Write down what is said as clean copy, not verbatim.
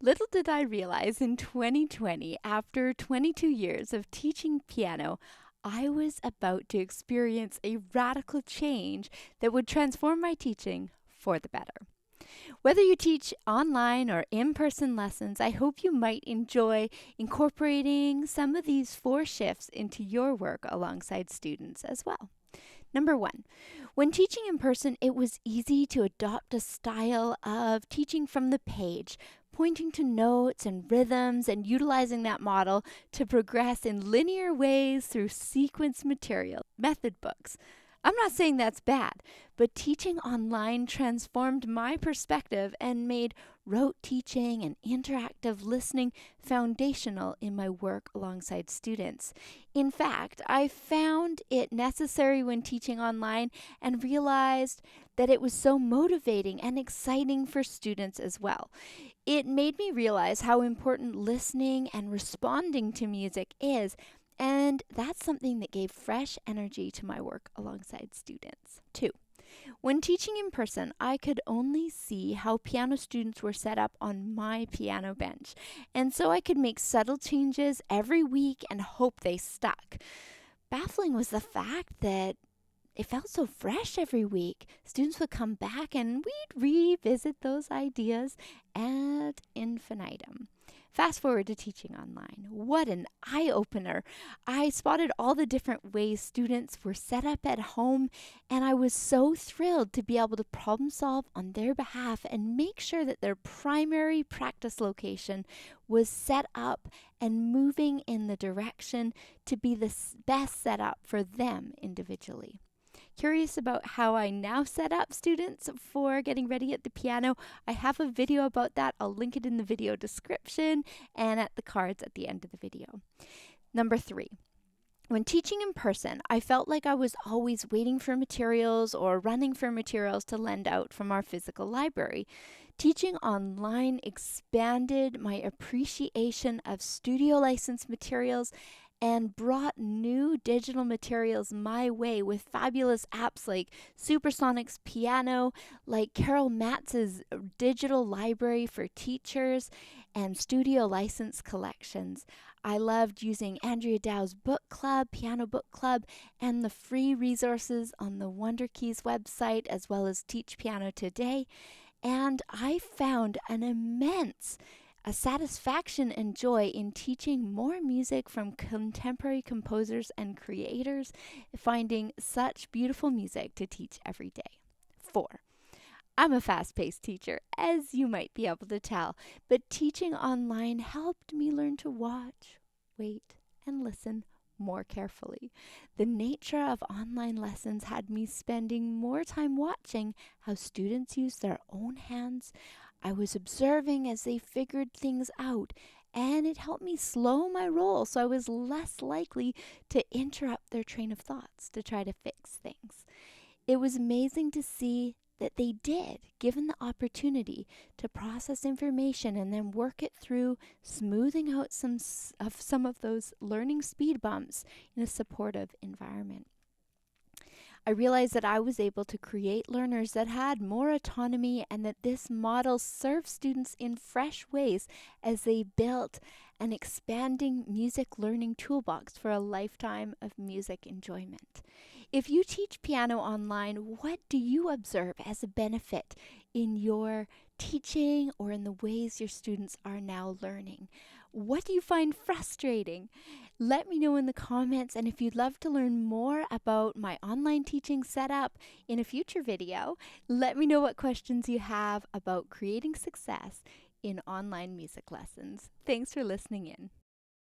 Little did I realize in 2020, after 22 years of teaching piano, I was about to experience a radical change that would transform my teaching for the better. Whether you teach online or in person lessons, I hope you might enjoy incorporating some of these four shifts into your work alongside students as well. Number one, when teaching in person, it was easy to adopt a style of teaching from the page, pointing to notes and rhythms and utilizing that model to progress in linear ways through sequence material, method books. I'm not saying that's bad, but teaching online transformed my perspective and made rote teaching and interactive listening foundational in my work alongside students. In fact, I found it necessary when teaching online and realized that it was so motivating and exciting for students as well. It made me realize how important listening and responding to music is, and that's something that gave fresh energy to my work alongside students. 2. When teaching in person, I could only see how piano students were set up on my piano bench, and so I could make subtle changes every week and hope they stuck. Baffling was the fact that it felt so fresh every week. Students would come back and we'd revisit those ideas ad infinitum. Fast forward to teaching online. What an eye-opener. I spotted all the different ways students were set up at home, and I was so thrilled to be able to problem solve on their behalf and make sure that their primary practice location was set up and moving in the direction to be the best setup for them individually. Curious about how I now set up students for getting ready at the piano? I have a video about that. I'll link it in the video description and at the cards at the end of the video. Number 3. When teaching in person, I felt like I was always waiting for materials or running for materials to lend out from our physical library. Teaching online expanded my appreciation of studio licensed materials and brought new digital materials my way with fabulous apps like Supersonic's Piano, like Carol Matz's digital library for teachers, and studio license collections. I loved using Andrea Dow's book club, piano book club, and the free resources on the Wonder Keys website, as well as Teach Piano Today. And I found an immense satisfaction and joy in teaching more music from contemporary composers and creators, finding such beautiful music to teach every day. 4. I'm a fast-paced teacher, as you might be able to tell, but teaching online helped me learn to watch, wait, and listen more carefully. The nature of online lessons had me spending more time watching how students use their own hands. I was observing as they figured things out, and it helped me slow my roll so I was less likely to interrupt their train of thoughts to try to fix things. It was amazing to see that they did, given the opportunity to process information and then work it through, smoothing out some of those learning speed bumps in a supportive environment. I realized that I was able to create learners that had more autonomy and that this model served students in fresh ways as they built an expanding music learning toolbox for a lifetime of music enjoyment. If you teach piano online, what do you observe as a benefit in your teaching or in the ways your students are now learning? What do you find frustrating? Let me know in the comments, and if you'd love to learn more about my online teaching setup in a future video, let me know what questions you have about creating success in online music lessons. Thanks for listening in.